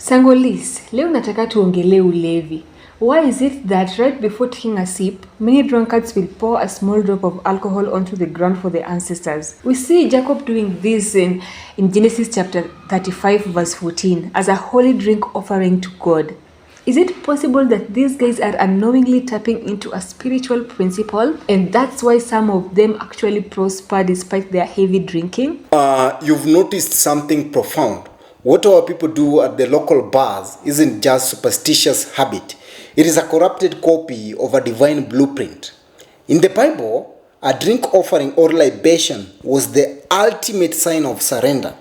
Sangolis, leo nataka tuongelee ulevi. Why is it that right before taking a sip, many drunkards will pour a small drop of alcohol onto the ground for their ancestors? We see Jacob doing this in Genesis chapter 35 verse 14 as a holy drink offering to God. Is it possible that these guys are unknowingly tapping into a spiritual principle, and that's why some of them actually prosper despite their heavy drinking? You've noticed something profound. What our people do at the local bars isn't just superstitious habit. It is a corrupted copy of a divine blueprint. In the Bible, a drink offering or libation was the ultimate sign of surrender.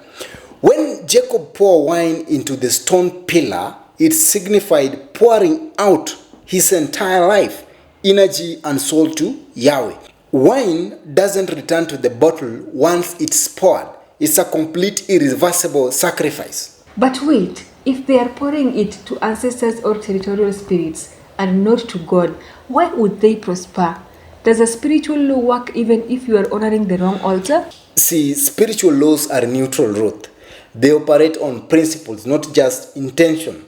When Jacob poured wine into the stone pillar, it signified pouring out his entire life, energy, and soul to Yahweh. Wine doesn't return to the bottle once it's poured. It's a complete irreversible sacrifice. But wait, if they are pouring it to ancestors or territorial spirits and not to God, why would they prosper? Does a spiritual law work even if you are honoring the wrong altar? See, spiritual laws are neutral route. They operate on principles, not just intention.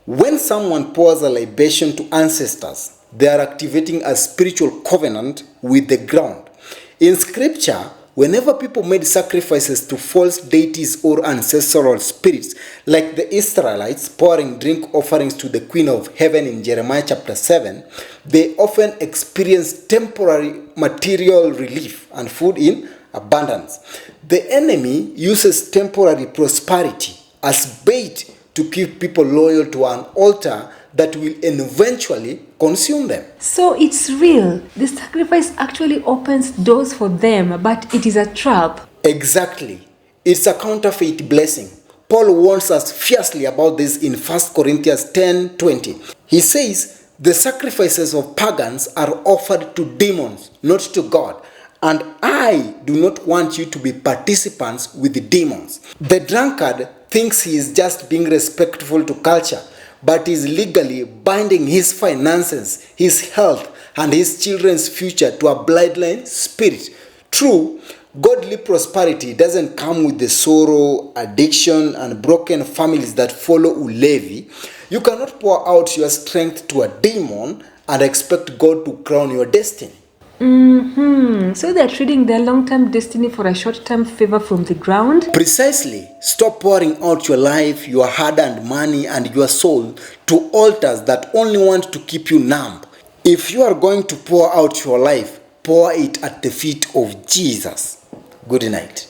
When someone pours a libation to ancestors, they are activating a spiritual covenant with the ground. In scripture, whenever people made sacrifices to false deities or ancestral spirits, like the Israelites pouring drink offerings to the Queen of Heaven in Jeremiah chapter 7, they often experienced temporary material relief and food in abundance. The enemy uses temporary prosperity as bait to keep people loyal to an altar that will eventually consume them. So it's real. The sacrifice actually opens doors for them, but it is a trap. Exactly. It's a counterfeit blessing. Paul warns us fiercely about this in 1 Corinthians 10:20. He says, the sacrifices of pagans are offered to demons, not to God. And I do not want you to be participants with the demons. The drunkard thinks he is just being respectful to culture, but is legally binding his finances, his health, and his children's future to a bloodline spirit. True, godly prosperity doesn't come with the sorrow, addiction, and broken families that follow ulevi. You cannot pour out your strength to a demon and expect God to crown your destiny. So they're trading their long-term destiny for a short-term favor from the ground? Precisely. Stop pouring out your life, your hard-earned money, and your soul to altars that only want to keep you numb. If you are going to pour out your life, pour it at the feet of Jesus. Good night.